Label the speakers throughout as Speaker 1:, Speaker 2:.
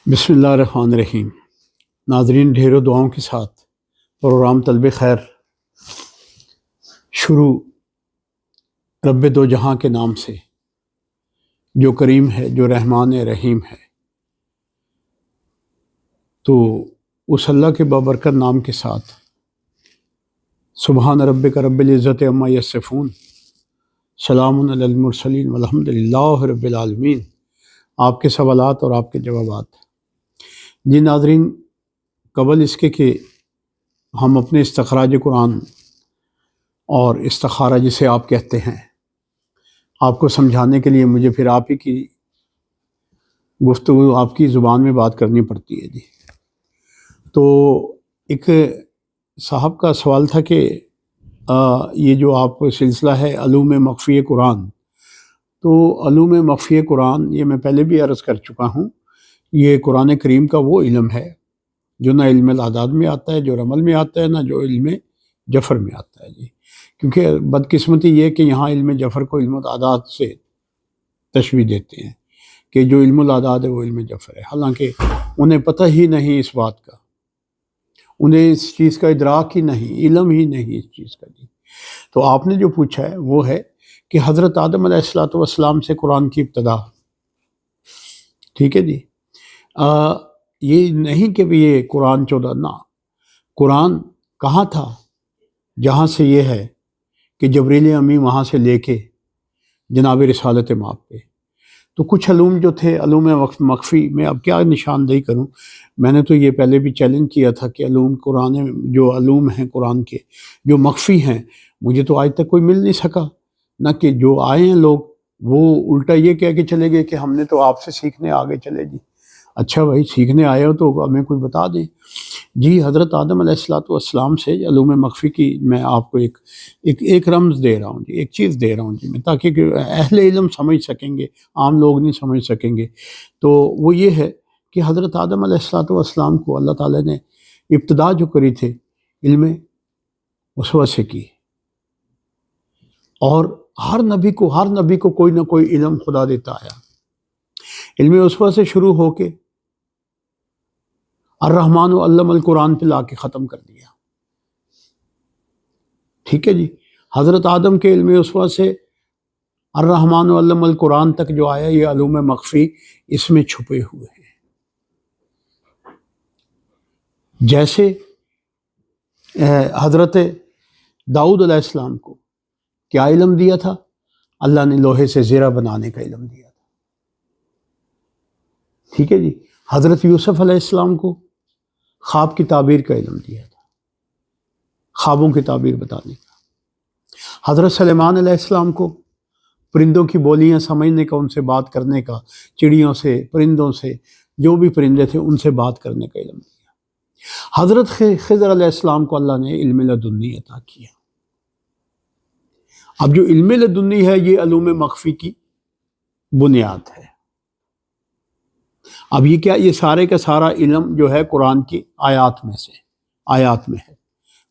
Speaker 1: بسم اللہ الرحمن الرحیم۔ ناظرین، ڈھیروں دعاؤں کے ساتھ پروگرام طلب خیر شروع رب دو جہاں کے نام سے، جو کریم ہے، جو رحمان رحیم ہے۔ تو اس اللہ کے بابرکت نام کے ساتھ سبحان ربک رب العزت عما یصفون، سلام علی المرسلین والحمد للہ رب العالمین۔ آپ کے سوالات اور آپ کے جوابات۔ جی ناظرین، قبل اس کے کہ ہم اپنے استخراج قرآن اور استخارہ جسے آپ کہتے ہیں، آپ کو سمجھانے کے لیے مجھے پھر آپ ہی کی گفتگو، آپ کی زبان میں بات کرنی پڑتی ہے۔ جی تو ایک صاحب کا سوال تھا کہ یہ جو آپ کو سلسلہ ہے علوم مخفی قرآن، تو علوم مخفی قرآن یہ میں پہلے بھی عرض کر چکا ہوں، یہ قرآن کریم کا وہ علم ہے جو نہ علم الاعداد میں آتا ہے، جو رمل میں آتا ہے، نہ جو علم جفر میں آتا ہے۔ جی کیونکہ بدقسمتی یہ کہ یہاں علم جفر کو علم الاعداد سے تشبیہ دیتے ہیں کہ جو علم الاعداد ہے وہ علم جفر ہے، حالانکہ انہیں پتہ ہی نہیں اس بات کا، انہیں اس چیز کا ادراک ہی نہیں، علم ہی نہیں اس چیز کا۔ جی تو آپ نے جو پوچھا ہے وہ ہے کہ حضرت آدم علیہ السلام سے قرآن کی ابتدا، ٹھیک ہے جی۔ یہ نہیں کہ یہ قرآن 14 نہ، قرآن کہاں تھا؟ جہاں سے یہ ہے کہ جبریل امی وہاں سے لے کے جناب رسالت مآب پہ، تو کچھ علوم جو تھے علوم مخفی، میں اب کیا نشاندہی کروں، میں نے تو یہ پہلے بھی چیلنج کیا تھا کہ علوم قرآن، جو علوم ہیں قرآن کے جو مخفی ہیں، مجھے تو آج تک کوئی مل نہیں سکا، نہ کہ جو آئے ہیں لوگ وہ الٹا یہ کہہ کے چلے گئے کہ ہم نے تو آپ سے سیکھنے آگے چلے۔ جی اچھا بھائی، سیکھنے آئے ہو تو ہمیں کوئی بتا دیں۔ جی حضرت آدم علیہ السلام سے علوم مخفی کی میں آپ کو ایک رمز دے رہا ہوں، جی ایک چیز دے رہا ہوں جی میں، تاکہ کہ اہل علم سمجھ سکیں گے، عام لوگ نہیں سمجھ سکیں گے۔ تو وہ یہ ہے کہ حضرت آدم علیہ السلام کو اللہ تعالیٰ نے ابتدا جو کری تھے علم اسوہ سے کی، اور ہر نبی کو کوئی نہ کوئی علم خدا دیتا آیا۔ علم اسوہ سے شروع ہو کے الرحمن علم القرآن پہ لا کے ختم کر دیا، ٹھیک ہے جی۔ حضرت آدم کے علم اسوہ سے الرحمن علم القرآن تک جو آیا، یہ علوم مخفی اس میں چھپے ہوئے ہیں۔ جیسے حضرت داؤد علیہ السلام کو کیا علم دیا تھا؟ اللہ نے لوہے سے زیرہ بنانے کا علم دیا تھا، ٹھیک ہے جی۔ حضرت یوسف علیہ السلام کو خواب کی تعبیر کا علم دیا تھا، خوابوں کی تعبیر بتانے کا۔ حضرت سلیمان علیہ السلام کو پرندوں کی بولیاں سمجھنے کا، ان سے بات کرنے کا، چڑیوں سے، پرندوں سے، جو بھی پرندے تھے ان سے بات کرنے کا علم دیا۔ حضرت خضر علیہ السلام کو اللہ نے علم لدنی عطا کیا۔ اب جو علم لدنی ہے یہ علوم مخفی کی بنیاد ہے۔ اب یہ کیا، یہ سارے کا سارا علم جو ہے قرآن کی آیات میں ہے،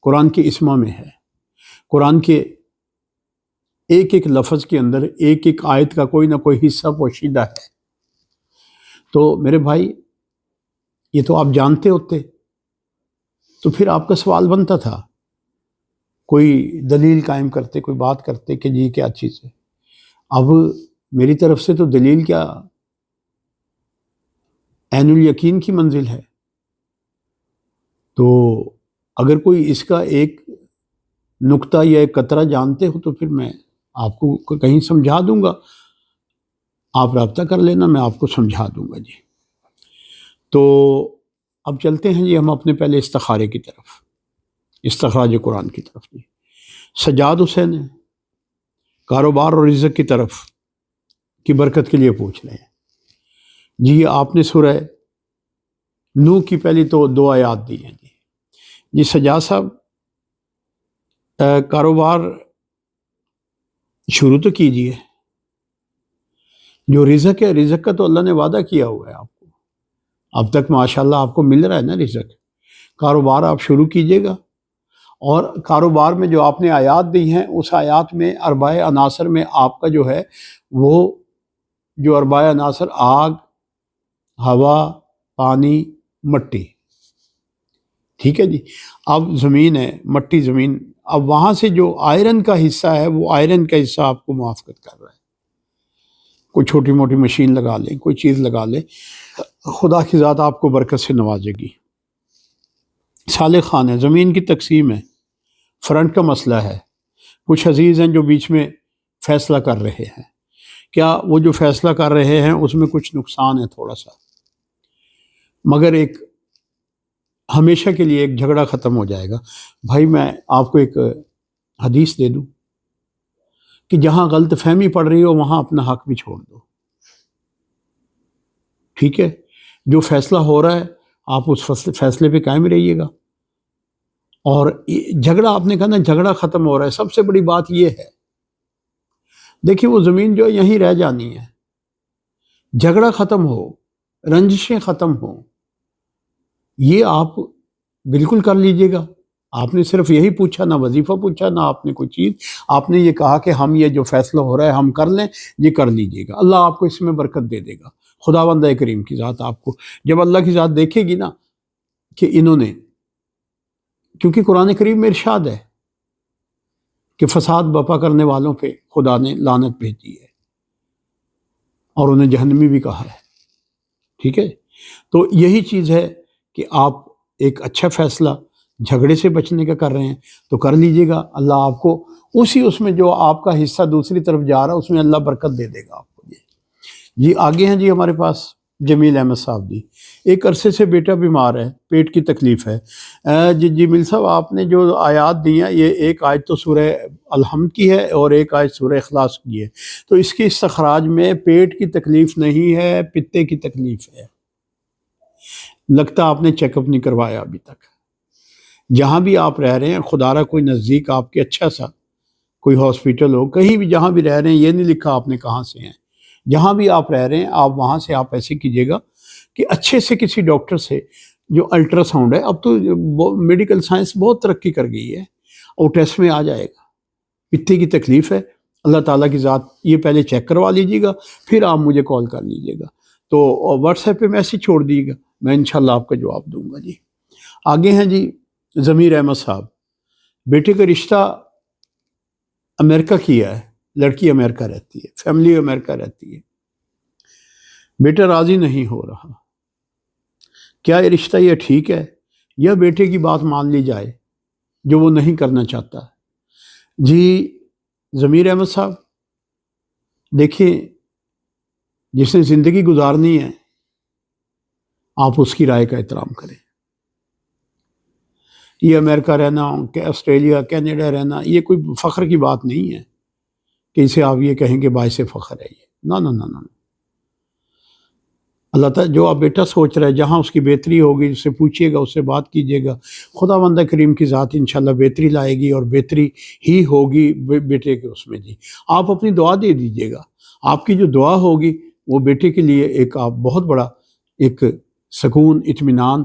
Speaker 1: قرآن کے اسما میں ہے، قرآن کے ایک ایک لفظ کے اندر ایک ایک آیت کا کوئی نہ کوئی حصہ پوشیدہ ہے۔ تو میرے بھائی یہ تو آپ جانتے ہوتے تو پھر آپ کا سوال بنتا تھا، کوئی دلیل قائم کرتے، کوئی بات کرتے کہ جی کیا چیز ہے۔ اب میری طرف سے تو دلیل کیا، عین الیقین کی منزل ہے۔ تو اگر کوئی اس کا ایک نقطہ یا ایک قطرہ جانتے ہو تو پھر میں آپ کو کہیں سمجھا دوں گا، آپ رابطہ کر لینا، میں آپ کو سمجھا دوں گا۔ جی تو اب چلتے ہیں جی ہم اپنے پہلے استخارے کی طرف، استخراج قرآن کی طرف۔ جی سجاد حسین کاروبار اور رزق کی طرف کی برکت کے لیے پوچھ رہے ہیں۔ جی آپ نے سورہ نوح کی پہلی تو 2 آیات دی ہیں۔ جی سجاد صاحب، کاروبار شروع تو کیجئے، جو رزق ہے، رزق کا تو اللہ نے وعدہ کیا ہوا ہے آپ کو، اب تک ماشاءاللہ آپ کو مل رہا ہے نا رزق۔ کاروبار آپ شروع کیجئے گا، اور کاروبار میں جو آپ نے آیات دی ہیں اس آیات میں اربع عناصر میں آپ کا جو ہے وہ جو اربع عناصر آگ، ہوا، پانی مٹی، ٹھیک ہے جی. اب زمین ہے، مٹی زمین، اب وہاں سے جو آئرن کا حصہ ہے وہ آئرن کا حصہ آپ کو موافقت کر رہا ہے. کوئی چھوٹی موٹی مشین لگا لیں، کوئی چیز لگا لیں، خدا کی ذات آپ کو برکت سے نوازے گی. صالح خان ہے، زمین کی تقسیم ہے، فرنٹ کا مسئلہ ہے. کچھ عزیز ہیں جو بیچ میں فیصلہ کر رہے ہیں. کیا وہ جو فیصلہ کر رہے ہیں اس میں کچھ نقصان ہے تھوڑا سا، مگر ایک ہمیشہ کے لیے ایک جھگڑا ختم ہو جائے گا. بھائی میں آپ کو ایک حدیث دے دوں کہ جہاں غلط فہمی پڑ رہی ہو وہاں اپنا حق بھی چھوڑ دو. ٹھیک ہے، جو فیصلہ ہو رہا ہے آپ اس فیصلے پہ قائم رہیے گا. اور جھگڑا، آپ نے کہا نا جھگڑا ختم ہو رہا ہے، سب سے بڑی بات یہ ہے، دیکھیے وہ زمین جو یہیں رہ جانی ہے. جھگڑا ختم ہو، رنجشیں ختم ہوں، یہ آپ بالکل کر لیجئے گا. آپ نے صرف یہی پوچھا، نہ وظیفہ پوچھا، نہ آپ نے کوئی چیز. آپ نے یہ کہا کہ ہم یہ جو فیصلہ ہو رہا ہے ہم کر لیں، یہ کر لیجئے گا. اللہ آپ کو اس میں برکت دے دے گا. خداوند کریم کی ذات آپ کو، جب اللہ کی ذات دیکھے گی نا کہ انہوں نے، کیونکہ قرآن کریم میں ارشاد ہے کہ فساد برپا کرنے والوں پہ خدا نے لعنت بھیجی ہے اور انہیں جہنمی بھی کہا ہے. ٹھیک ہے، تو یہی چیز ہے کہ آپ ایک اچھا فیصلہ جھگڑے سے بچنے کا کر رہے ہیں تو کر لیجئے گا. اللہ آپ کو اس میں جو آپ کا حصہ دوسری طرف جا رہا ہے اس میں اللہ برکت دے دے گا آپ کو. جی آگے ہیں جی ہمارے پاس جمیل احمد صاحب جی. ایک عرصے سے بیٹا بیمار ہے، پیٹ کی تکلیف ہے. جمیل صاحب آپ نے جو آیات دی ہیں، یہ ایک آیت تو سورہ الحمد کی ہے اور ایک آیت سورہ اخلاص کی ہے. تو اس کے استخراج میں پیٹ کی تکلیف نہیں ہے، پتے کی تکلیف ہے. لگتا آپ نے چیک اپ نہیں کروایا ابھی تک. جہاں بھی آپ رہ رہے ہیں، خدا را کوئی نزدیک آپ کے اچھا سا کوئی ہاسپیٹل ہو، کہیں بھی جہاں بھی رہ رہے ہیں، یہ نہیں لکھا آپ نے کہاں سے ہیں. جہاں بھی آپ رہ رہے ہیں آپ وہاں سے آپ ایسے کیجئے گا کہ اچھے سے کسی ڈاکٹر سے جو الٹرا ساؤنڈ ہے، اب تو میڈیکل سائنس بہت ترقی کر گئی ہے، اور ٹیسٹ میں آ جائے گا. پتے کی تکلیف ہے، اللہ تعالیٰ کی ذات یہ پہلے چیک کروا لیجیے گا، پھر آپ مجھے کال کر لیجیے گا. تو واٹس ایپ پہ میسیج چھوڑ دیجیے گا، میں انشاءاللہ آپ کا جواب دوں گا. جی آگے ہیں جی ضمیر احمد صاحب. بیٹے کا رشتہ امریکہ کیا ہے، لڑکی امریکہ رہتی ہے، فیملی امریکہ رہتی ہے. بیٹا راضی نہیں ہو رہا. کیا یہ رشتہ یہ ٹھیک ہے یا بیٹے کی بات مان لی جائے جو وہ نہیں کرنا چاہتا؟ جی ضمیر احمد صاحب دیکھیں، جس نے زندگی گزارنی ہے آپ اس کی رائے کا احترام کریں. یہ امریکہ رہنا، آسٹریلیا، کینیڈا رہنا، یہ کوئی فخر کی بات نہیں ہے کہ اسے آپ یہ کہیں کہ باعث فخر ہے. یہ نہ نہ نہ نہ. اللہ تعالیٰ جو آپ بیٹا سوچ رہا ہے، جہاں اس کی بہتری ہوگی اس سے پوچھیے گا، اس سے بات کیجیے گا. خدا بندہ کریم کی ذات انشاءاللہ بہتری لائے گی، اور بہتری ہی ہوگی بیٹے کے اس میں. جی آپ اپنی دعا دے دیجیے گا. آپ کی جو دعا ہوگی وہ بیٹے کے لیے ایک آپ بہت بڑا ایک سکون، اطمینان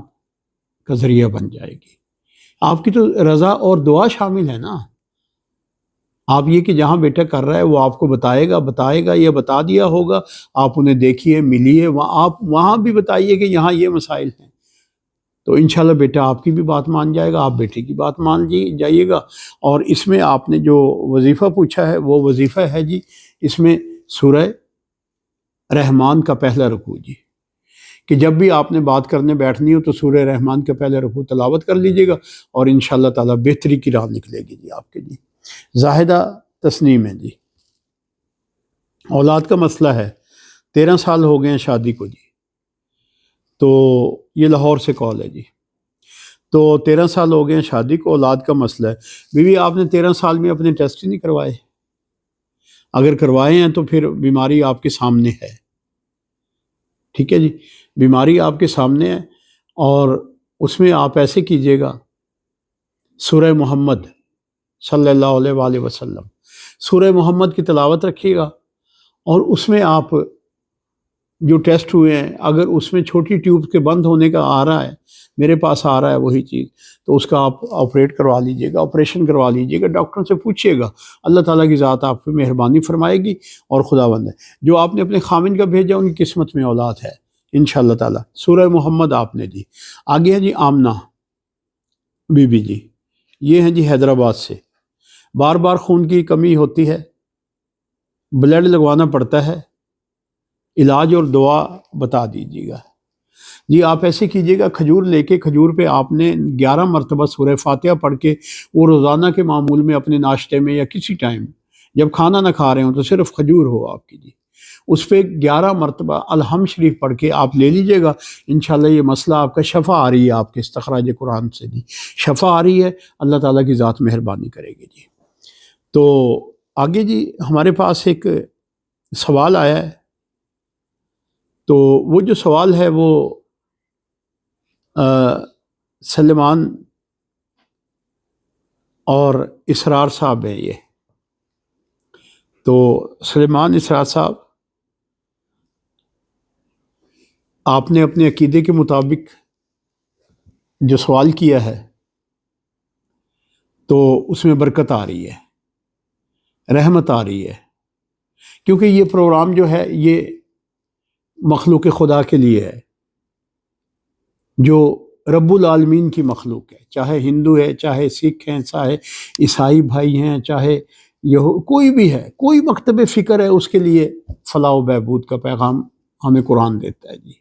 Speaker 1: کا ذریعہ بن جائے گی. آپ کی تو رضا اور دعا شامل ہے نا. آپ یہ کہ جہاں بیٹا کر رہا ہے وہ آپ کو بتائے گا یا بتا دیا ہوگا، آپ انہیں دیکھیے، ملیے، آپ وہاں بھی بتائیے کہ یہاں یہ مسائل ہیں، تو انشاءاللہ بیٹا آپ کی بھی بات مان جائے گا، آپ بیٹے کی بات مان جائیے گا. اور اس میں آپ نے جو وظیفہ پوچھا ہے وہ وظیفہ ہے جی، اس میں سورہ رحمان کا پہلا رکوع. جی کہ جب بھی آپ نے بات کرنے بیٹھنی ہو تو سورہ رحمان کا پہلا رکوع تلاوت کر لیجیے گا، اور انشاءاللہ تعالیٰ بہتری کی راہ نکلے گی جی آپ کے. جی زاہدہ تسنیم ہے جی، اولاد کا مسئلہ ہے، 13 سال ہو گئے ہیں شادی کو. جی تو یہ لاہور سے کال ہے. جی تو 13 سال ہو گئے ہیں شادی کو، اولاد کا مسئلہ ہے. بیوی آپ نے 13 سال میں اپنے ٹیسٹ ہی نہیں کروائے. اگر کروائے ہیں تو پھر بیماری آپ کے سامنے ہے. ٹھیک ہے جی، بیماری آپ کے سامنے ہے، اور اس میں آپ ایسے کیجئے گا، سورہ محمد صلی اللہ علیہ وآلہ وسلم، سورہ محمد کی تلاوت رکھیے گا. اور اس میں آپ جو ٹیسٹ ہوئے ہیں، اگر اس میں چھوٹی ٹیوب کے بند ہونے کا آ رہا ہے، میرے پاس آ رہا ہے وہی چیز، تو اس کا آپ آپریٹ کروا لیجئے گا، آپریشن کروا لیجئے گا. ڈاکٹر سے پوچھیے گا، اللہ تعالیٰ کی ذات آپ پہ مہربانی فرمائے گی. اور خداوند ہے جو آپ نے اپنے خامن کا بھیجا ان کی قسمت میں اولاد ہے، انشاءاللہ تعالی۔ سورہ محمد آپ نے دی۔ آگے ہے جی آمنہ بی بی جی، یہ ہیں جی حیدرآباد سے، بار بار خون کی کمی ہوتی ہے، بلڈ لگوانا پڑتا ہے، علاج اور دعا بتا دیجیے گا۔ جی آپ ایسے کیجیے گا، کھجور لے کے، کھجور پہ آپ نے 11 مرتبہ سورہ فاتحہ پڑھ کے، وہ روزانہ کے معمول میں اپنے ناشتے میں یا کسی ٹائم جب کھانا نہ کھا رہے ہوں تو صرف کھجور ہو آپ کی، جی اس پہ 11 مرتبہ الحمد شریف پڑھ کے آپ لے لیجئے گا، انشاءاللہ یہ مسئلہ آپ کا شفا آ رہی ہے، آپ کے استخراج قرآن سے جی شفا آ رہی ہے، اللہ تعالیٰ کی ذات مہربانی کرے گی جی۔ تو آگے جی ہمارے پاس ایک سوال آیا ہے، تو وہ جو سوال ہے وہ سلمان اور اسرار صاحب ہیں یہ۔ تو سلمان اسرار صاحب، آپ نے اپنے عقیدے کے مطابق جو سوال کیا ہے تو اس میں برکت آ رہی ہے، رحمت آ رہی ہے، کیونکہ یہ پروگرام جو ہے یہ مخلوق خدا کے لیے ہے، جو رب العالمین کی مخلوق ہے، چاہے ہندو ہے، چاہے سکھ ہیں، چاہے عیسائی بھائی ہیں، چاہے کوئی بھی ہے، کوئی مکتب فکر ہے، اس کے لیے فلاح و بہبود کا پیغام ہمیں قرآن دیتا ہے جی۔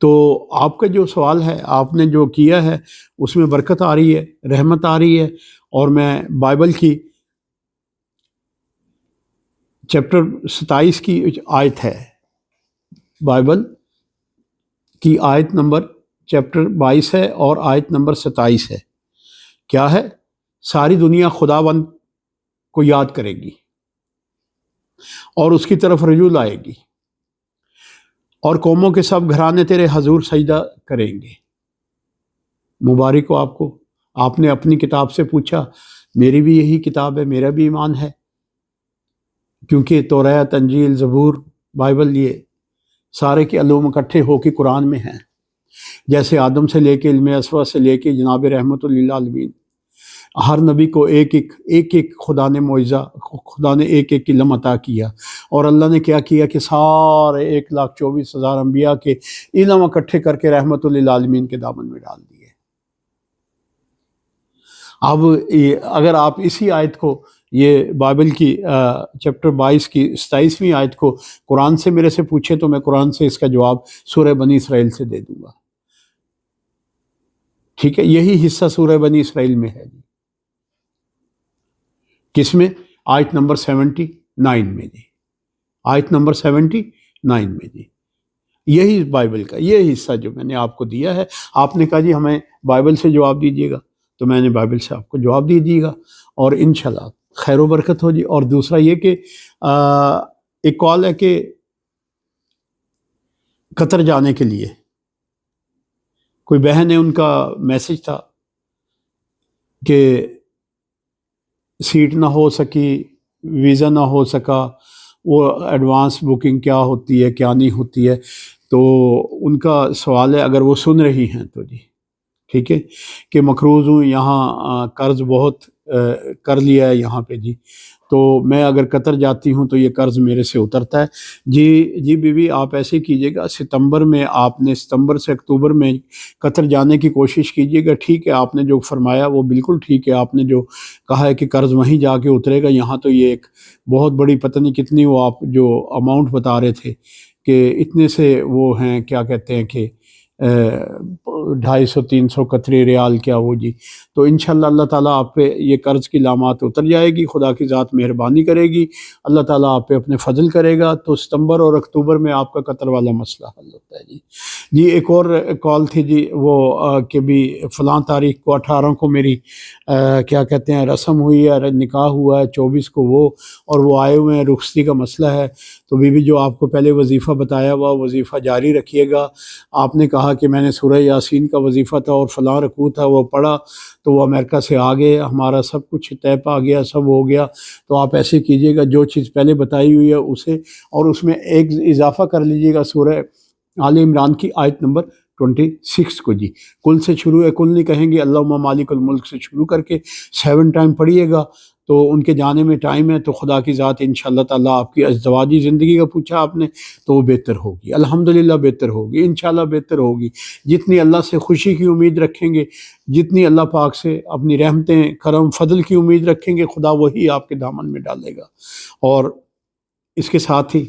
Speaker 1: تو آپ کا جو سوال ہے، آپ نے جو کیا ہے اس میں برکت آ رہی ہے، رحمت آ رہی ہے، اور میں بائبل کی چیپٹر 27 کی آیت ہے، بائبل کی آیت نمبر چیپٹر 22 ہے اور آیت نمبر 27 ہے۔ کیا ہے؟ ساری دنیا خداوند کو یاد کرے گی اور اس کی طرف رجوع لائے گی، اور قوموں کے سب گھرانے تیرے حضور سجدہ کریں گے۔ مبارک ہو آپ کو، آپ نے اپنی کتاب سے پوچھا، میری بھی یہی کتاب ہے، میرا بھی ایمان ہے، کیونکہ توریت، انجیل، زبور، بائبل یہ سارے کے علوم اکٹھے ہو کے قرآن میں ہیں، جیسے آدم سے لے کے علم اسوا سے لے کے جناب رحمت للعالمین، ہر نبی کو ایک ایک خدا نے معجزہ، خدا نے ایک علم عطا کیا، اور اللہ نے کیا کیا کہ سارے 1,24,000 انبیاء کے علم اکٹھے کر کے رحمت للعالمین کے دامن میں ڈال دیے۔ اب اگر آپ اسی آیت کو، یہ بائبل کی چیپٹر 22 کی 27ویں آیت کو قرآن سے میرے سے پوچھے تو میں قرآن سے اس کا جواب سورہ بنی اسرائیل سے دے دوں گا، ٹھیک ہے؟ یہی حصہ سورہ بنی اسرائیل میں ہے، کس میں؟ آیت نمبر 79 میں جی، آیت نمبر 79 میں جی، یہی بائبل کا یہ حصہ جو میں نے آپ کو دیا ہے۔ آپ نے کہا جی ہمیں بائبل سے جواب دیجیے گا، تو میں نے بائبل سے آپ کو جواب دیجیے گا، اور انشاءاللہ خیر و برکت ہو جی۔ اور دوسرا یہ کہ ایک کال ہے کہ قطر جانے کے لیے کوئی بہن ہے، ان کا میسج تھا کہ سیٹ نہ ہو سکی، ویزا نہ ہو سکا، وہ ایڈوانس بکنگ کیا ہوتی ہے، کیا نہیں ہوتی ہے، تو ان کا سوال ہے، اگر وہ سن رہی ہیں تو جی ٹھیک ہے، کہ مقروض ہوں، یہاں قرض بہت کر لیا ہے یہاں پہ جی، تو میں اگر قطر جاتی ہوں تو یہ قرض میرے سے اترتا ہے۔ جی بی بی، آپ ایسے کیجیے گا، ستمبر میں آپ نے، ستمبر سے اکتوبر میں قطر جانے کی کوشش کیجیے گا، ٹھیک ہے؟ آپ نے جو فرمایا وہ بالکل ٹھیک ہے، آپ نے جو کہا ہے کہ قرض وہیں جا کے اترے گا، یہاں تو یہ ایک بہت بڑی پتہ نہیں کتنی، وہ آپ جو اماؤنٹ بتا رہے تھے کہ اتنے سے وہ ہیں، کیا کہتے ہیں کہ 250-300 قطری ریال کیا وہ جی، تو انشاءاللہ اللہ تعالیٰ آپ پہ یہ قرض کی لامات اتر جائے گی، خدا کی ذات مہربانی کرے گی، اللہ تعالیٰ آپ پہ اپنے فضل کرے گا، تو ستمبر اور اکتوبر میں آپ کا قطر والا مسئلہ حل ہوتا ہے جی۔ ایک اور کال تھی جی، وہ کہ بھی فلاں تاریخ کو 18 کو میری کیا کہتے ہیں رسم ہوئی ہے، نکاح ہوا ہے، 24 کو وہ، اور وہ آئے ہوئے ہیں، رخصتی کا مسئلہ ہے، تو بی جو آپ کو پہلے وظیفہ بتایا ہوا وظیفہ جاری رکھیے گا۔ آپ نے کہا کہ میں نے سورہ یاسین کا وظیفہ تھا اور فلاں رکوع تھا وہ پڑھا، تو وہ امریکہ سے آ گئے، ہمارا سب کچھ طے پا گیا، سب ہو گیا، تو آپ ایسے کیجیے گا، جو چیز پہلے بتائی ہوئی ہے اسے، اور اس میں ایک اضافہ کر لیجیے گا، سورہ آل عمران کی آیت نمبر 26 کو جی. کل سے شروع ہے, کل نہیں کہیں گے, اللہم مالک الملک سے شروع کر کے 7 ٹائم پڑھیے گا. تو ان کے جانے میں ٹائم ہے, تو خدا کی ذات انشاءاللہ تعالیٰ آپ کی ازدواجی زندگی کا پوچھا آپ نے, تو وہ بہتر ہوگی, الحمدللہ بہتر ہوگی, انشاءاللہ بہتر ہوگی. جتنی اللہ سے خوشی کی امید رکھیں گے, جتنی اللہ پاک سے اپنی رحمتیں کرم فضل کی امید رکھیں گے, خدا وہی آپ کے دامن میں ڈالے گا. اور اس کے ساتھ ہی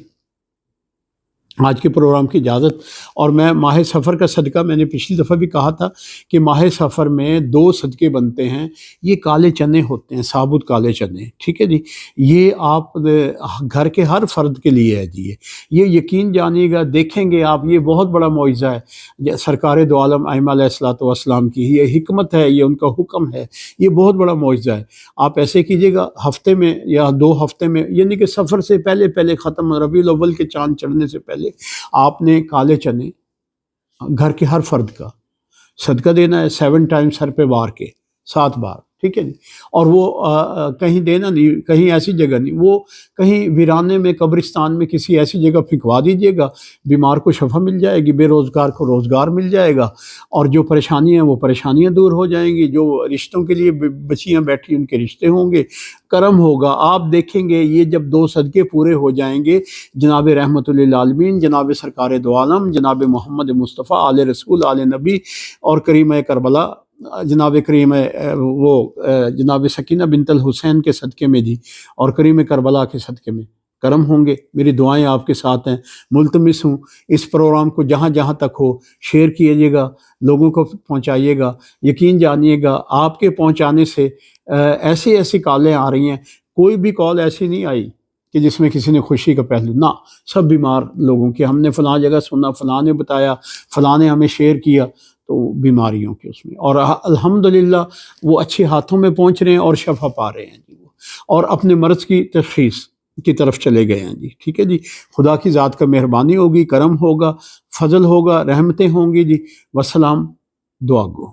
Speaker 1: آج کے پروگرام کی اجازت. اور میں ماہ سفر کا صدقہ, میں نے پچھلی دفعہ بھی کہا تھا کہ ماہ سفر میں 2 صدقے بنتے ہیں. یہ کالے چنے ہوتے ہیں, ثابت کالے چنے, ٹھیک ہے جی. یہ آپ گھر کے ہر فرد کے لیے ہے جی. یہ یقین جانیے گا, دیکھیں گے آپ, یہ بہت بڑا معجزہ ہے سرکار دو عالم ائمہ علیہ الصلوۃ والسلام کی. یہ حکمت ہے, یہ ان کا حکم ہے, یہ بہت بڑا معجزہ ہے. آپ ایسے کیجیے گا, ہفتے میں یا 2 ہفتے میں, یعنی کہ سفر سے پہلے ختم, ربیع الاول کے چاند چڑھنے سے پہلے آپ نے کالے چنے گھر کے ہر فرد کا صدقہ دینا ہے. 7 ٹائم سر پہ وار کے 7 بار, ٹھیک ہے جی. اور وہ کہیں دینا نہیں, کہیں ایسی جگہ نہیں, وہ کہیں ویرانے میں, قبرستان میں, کسی ایسی جگہ پھنکوا دیجیے گا. بیمار کو شفا مل جائے گی, بے روزگار کو روزگار مل جائے گا, اور جو پریشانیاں ہیں وہ پریشانیاں دور ہو جائیں گی. جو رشتوں کے لیے بچیاں بیٹھی ان کے رشتے ہوں گے, کرم ہوگا. آپ دیکھیں گے یہ جب 2 صدقے پورے ہو جائیں گے, جناب رحمت للعالمین, جناب سرکار دو عالم, جناب محمد مصطفیٰ آل رسول آل نبی, اور کریم کربلا جناب کریم وہ جناب سکینہ بنت الحسین کے صدقے میں جی, اور کریم کربلا کے صدقے میں کرم ہوں گے. میری دعائیں آپ کے ساتھ ہیں. ملتمس ہوں اس پروگرام کو جہاں جہاں تک ہو شیئر کیجیے گا, لوگوں کو پہنچائیے گا. یقین جانیے گا آپ کے پہنچانے سے ایسی کالیں آ رہی ہیں. کوئی بھی کال ایسی نہیں آئی کہ جس میں کسی نے خوشی کا پہلو نہ, سب بیمار لوگوں کے, ہم نے فلاں جگہ سنا, فلاں نے بتایا, فلاں نے ہمیں شیئر کیا, تو بیماریوں کے اس میں, اور الحمدللہ وہ اچھے ہاتھوں میں پہنچ رہے ہیں اور شفا پا رہے ہیں جی, وہ اور اپنے مرض کی تشخیص کی طرف چلے گئے ہیں جی. ٹھیک ہے جی. خدا کی ذات کا مہربانی ہوگی, کرم ہوگا, فضل ہوگا, رحمتیں ہوں گی جی. والسلام. دعا گو.